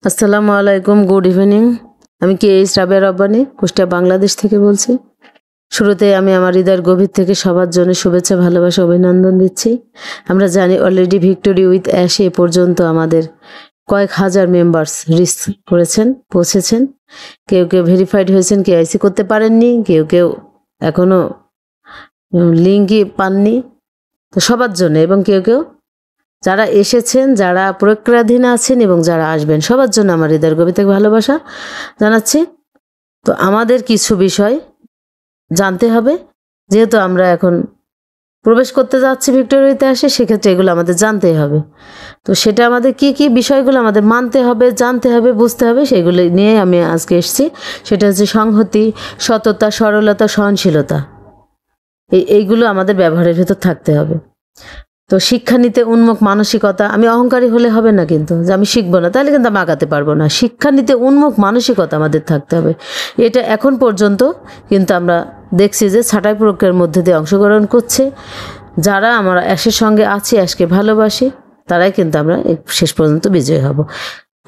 আসসালামু আলাইকুম, good evening. আমি KH রাবেয়া রব্বানী, কুষ্টিয়া, বাংলাদেশ থেকে বলছি। শুরুতে আমি আমার হৃদয়ের গভীর থেকে সবার জন্য শুভেচ্ছা, ভালোবাসা, অভিনন্দন দিচ্ছি। আমরা জানি অলরেডি ভিক্টোরি উইথ অ্যাশ এ পর্যন্ত আমাদের কয়েক হাজার মেম্বার্স রিচ করেছেন, পৌঁছেছেন। কেউ কেউ ভেরিফাইড হয়েছেন, KYC করতে পারেননি, কেউ কেউ এখনও লিঙ্কই পাননি। তো সবার জন্য, এবং কেউ কেউ যারা এসেছেন, যারা প্রক্রিয়াধীন আছেন এবং যারা আসবেন, সবার জন্য আমার হৃদয়ের গভীর থেকে ভালোবাসা জানাচ্ছি। তো আমাদের কিছু বিষয় জানতে হবে, যেহেতু আমরা এখন প্রবেশ করতে যাচ্ছি ভিক্টোরিয়াতে আসে, সেক্ষেত্রে এগুলো আমাদের জানতেই হবে। তো সেটা আমাদের কি কি বিষয়গুলো আমাদের মানতে হবে, জানতে হবে, বুঝতে হবে, সেগুলো নিয়ে আমি আজকে এসেছি। সেটা হচ্ছে সংহতি, সততা, সরলতা, সহনশীলতা। এইগুলো আমাদের ব্যবহারের ভেতর থাকতে হবে। তো শিক্ষা নিতে উন্মুখ মানসিকতা। আমি অহংকারী হলে হবে না, কিন্তু যে আমি শিখবো না, তাহলে কিন্তু আমি আগাতে পারবো না। শিক্ষা নিতে উন্মুখ মানসিকতা আমাদের থাকতে হবে। এটা এখন পর্যন্ত কিন্তু আমরা দেখছি যে ছাঁটাই প্রক্রিয়ার মধ্যে দিয়ে অংশগ্রহণ করছে যারা আমরা অ্যাশের সঙ্গে আছি, অ্যাশকে ভালোবাসি, তারাই কিন্তু আমরা শেষ পর্যন্ত বিজয়ী হব।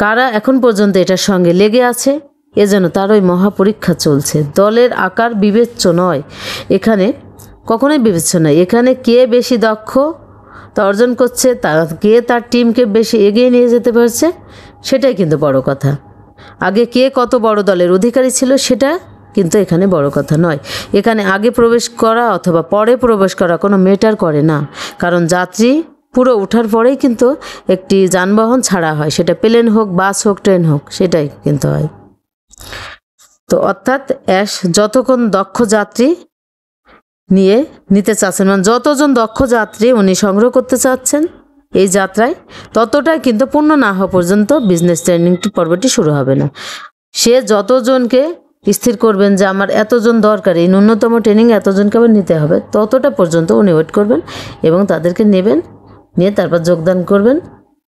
কারা এখন পর্যন্ত এটার সঙ্গে লেগে আছে, এজন্য তারই মহাপরীক্ষা চলছে। দলের আকার বিবেচ্য নয়, এখানে কখনোই বিবেচ্য নয়। এখানে কে বেশি দক্ষ তা অর্জন করছে, কে তার টিমকে বেশি এগিয়ে নিয়ে যেতে পারছে, সেটাই কিন্তু বড় কথা। আগে কে কত বড় দলের অধিকারী ছিল সেটা কিন্তু এখানে বড় কথা নয়। এখানে আগে প্রবেশ করা অথবা পরে প্রবেশ করা কোনো ম্যাটার করে না, কারণ যাত্রী পুরো ওঠার পরেই কিন্তু একটি যানবাহন ছাড়া হয়, সেটা প্লেন হোক, বাস হোক, ট্রেন হোক, সেটাই কিন্তু হয়। তো অর্থাৎ অ্যাশ যতক্ষণ দক্ষ যাত্রী নিতে চাচ্ছেন, মানে যতজন দক্ষ যাত্রী উনি সংগ্রহ করতে চাচ্ছেন এই যাত্রায়, ততটাই কিন্তু পূর্ণ না হওয়া পর্যন্ত বিজনেস ট্রেনিং পর্বটি শুরু হবে না। সে যতজনকে স্থির করবেন যে আমার এতজন দরকার, এই ন্যূনতম ট্রেনিং এতজনকে আবার নিতে হবে, ততটা পর্যন্ত উনি ওয়েট করবেন এবং তাদেরকে নেবেন, নিয়ে তারপর যোগদান করবেন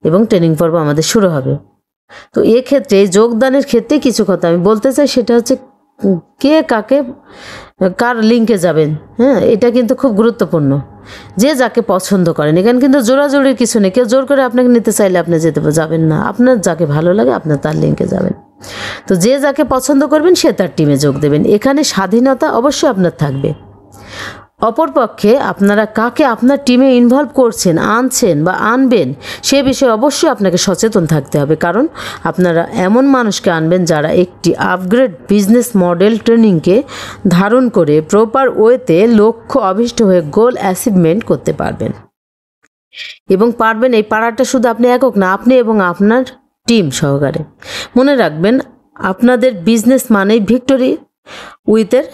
এবং ট্রেনিং পর্ব আমাদের শুরু হবে। তো এক্ষেত্রে যোগদানের ক্ষেত্রে কিছু কথা আমি বলতে চাই, সেটা হচ্ছে কে কাকে কার লিঙ্কে যাবেন। হ্যাঁ, এটা কিন্তু খুব গুরুত্বপূর্ণ। যে যাকে পছন্দ করেন, এখানে কিন্তু জোরাজোরির কিছু নেই। কেউ জোর করে আপনাকে নিতে চাইলে আপনি যাবেন না। আপনার যাকে ভালো লাগে আপনার তার লিঙ্কে যাবেন। তো যে যাকে পছন্দ করবেন সে তার টিমে যোগ দেবেন। এখানে স্বাধীনতা অবশ্যই আপনার থাকবে। অপরপক্ষে আপনারা কাকে আপনার টিমে ইনভলভ করছেন, আনছেন বা আনবেন, সে বিষয়ে অবশ্যই আপনাকে সচেতন থাকতে হবে। কারণ আপনারা এমন মানুষকে আনবেন যারা একটি আপগ্রেড বিজনেস মডেল ট্রেনিংকে ধারণ করে প্রপার ওয়েতে লক্ষ্য অভিষ্ট হয়ে গোল অ্যাচিভমেন্ট করতে পারবেন। এবং পারবেন, এই পারাটা শুধু আপনি একক না, আপনি এবং আপনার টিম সহকারে। মনে রাখবেন, আপনাদের বিজনেস মানেই ভিক্টোরি উইথের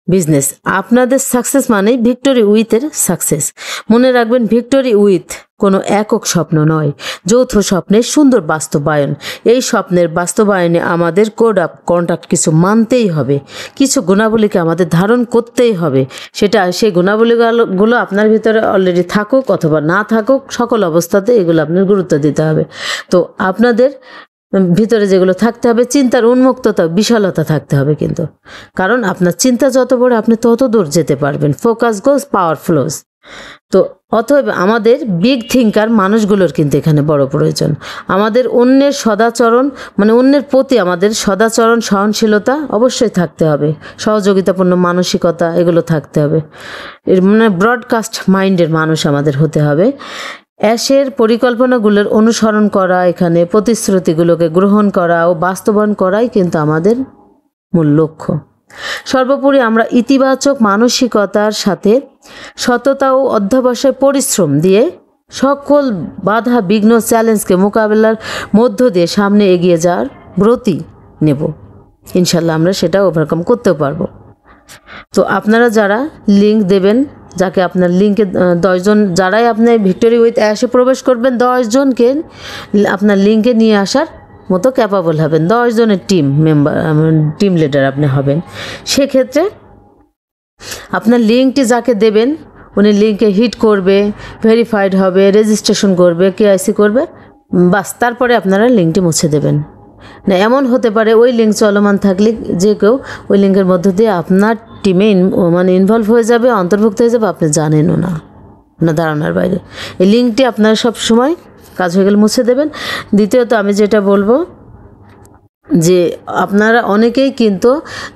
বিজনেস। আপনাদের সাকসেস মানেই ভিক্টোরি উইথের সাকসেস। মনে রাখবেন, ভিক্টোরি উইথ কোনো একক স্বপ্ন নয়, যৌথ স্বপ্নের সুন্দর বাস্তবায়ন। এই স্বপ্নের বাস্তবায়নে আমাদের কোড অফ কন্ডাক্ট কিছু মানতেই হবে, কিছু গুণাবলীকে আমাদের ধারণ করতেই হবে। সেই গুণাবলীগুলো আপনার ভিতরে অলরেডি থাকুক অথবা না থাকুক, সকল অবস্থাতে এগুলো আপনার গুরুত্ব দিতে হবে। তো আপনাদের ভিতরে যেগুলো থাকতে হবে, চিন্তার উন্মুক্ততা, বিশালতা থাকতে হবে কিন্তু। কারণ আপনার চিন্তা যত বড়, আপনি তত দূর যেতে পারবেন। ফোকাস গোজ, পাওয়ার ফ্লোজ। তো অতএব আমাদের বিগ থিঙ্কার মানুষগুলোর কিন্তু এখানে বড় প্রয়োজন। আমাদের অন্যের সদাচরণ, মানে অন্যের প্রতি আমাদের সদাচরণ, সহনশীলতা অবশ্যই থাকতে হবে, সহযোগিতাপূর্ণ মানসিকতা, এগুলো থাকতে হবে। এর মানে ব্রডকাস্ট মাইন্ডের মানুষ আমাদের হতে হবে। অ্যাশের পরিকল্পনাগুলোর অনুসরণ করা, এখানে প্রতিশ্রুতিগুলোকে গ্রহণ করা ও বাস্তবায়ন করাই কিন্তু আমাদের মূল লক্ষ্য। সর্বোপরি আমরা ইতিবাচক মানসিকতার সাথে সততা ও অধ্যবসায় পরিশ্রম দিয়ে সকল বাধা, বিঘ্ন, চ্যালেঞ্জকে মোকাবেলার মধ্য দিয়ে সামনে এগিয়ে যাওয়ার ব্রতী নেব। ইনশাল্লাহ আমরা সেটা ওভারকাম করতেও পারবো। তো আপনারা যারা লিঙ্ক দেবেন, যাকে আপনার লিঙ্কে 10 জন, যারাই আপনি ভিক্টোরি উইথ অ্যাশে প্রবেশ করবেন, 10 জনকে আপনার লিঙ্কে নিয়ে আসার মতো ক্যাপাবল হবেন। 10 জনের টিম লিডার আপনি হবেন। সেক্ষেত্রে আপনার লিঙ্কটি যাকে দেবেন, উনি লিঙ্কে হিট করবে, ভেরিফাইড হবে, রেজিস্ট্রেশন করবে, KYC করবে, বাস, তারপরে আপনারা লিঙ্কটি মুছে দেবেন। না, এমন হতে পারে ওই লিঙ্ক চলমান থাকলে যে কেউ ওই লিঙ্কের মধ্য দিয়ে আপনার টিমে ইনভলভ হয়ে যাবে, অন্তর্ভুক্ত হয়ে যাবে, আপনি জানেনও না, আপনার ধারণার বাইরে। এই লিঙ্কটি আপনারা সব সময় কাজ হয়ে গেলে মুছে দেবেন। দ্বিতীয়ত আমি যেটা বলবো, যে আপনারা অনেকেই কিন্তু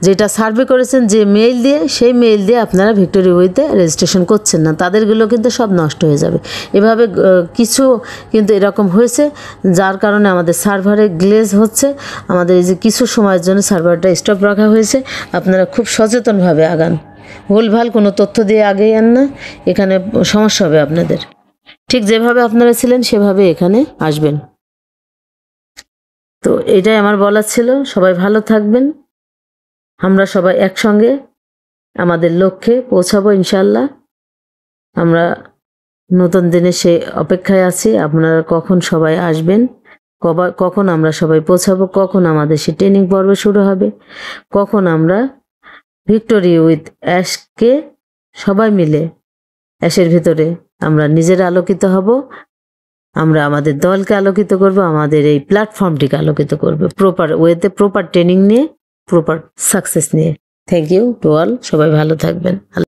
যেটা সার্ভে করেছেন যে মেইল দিয়ে, সেই মেইল দিয়ে আপনারা ভিক্টোরি উইথে রেজিস্ট্রেশন করছেন না, তাদেরগুলো কিন্তু সব নষ্ট হয়ে যাবে। এভাবে কিছু কিন্তু এরকম হয়েছে, যার কারণে আমাদের সার্ভারে গ্লেজ হচ্ছে। আমাদের এই যে কিছু সময়ের জন্য সার্ভারটা স্টপ রাখা হয়েছে। আপনারা খুব সচেতনভাবে আগান, ভুলভাল কোনো তথ্য দিয়ে আগেইয়েন না, এখানে সমস্যা হবে আপনাদের। ঠিক যেভাবে আপনারা ছিলেন সেভাবে এখানে আসবেন। তো এটাই আমার বলার ছিল। সবাই ভালো থাকবেন, আমরা সবাই একসঙ্গে আমাদের লক্ষ্যে পৌঁছাবো ইনশাল্লাহ। আমরা নতুন দিনে সে অপেক্ষায় আছি, আপনারা কখন সবাই আসবেন, কখন আমরা সবাই পৌঁছাবো, কখন আমাদের সে ট্রেনিং পর্ব শুরু হবে, কখন আমরা ভিক্টোরি উইথ অ্যাশকে সবাই মিলে অ্যাশের ভিতরে আমরা নিজেরা আলোকিত হব, আমরা আমাদের দলকে আলোকিত করব, আমাদের এই প্ল্যাটফর্মটিকে আলোকিত করব প্রপার ওয়েতে, প্রপার ট্রেনিং নিয়ে, প্রপার সাকসেস নিয়ে। থ্যাংক ইউ টু অল, সবাই ভালো থাকবেন।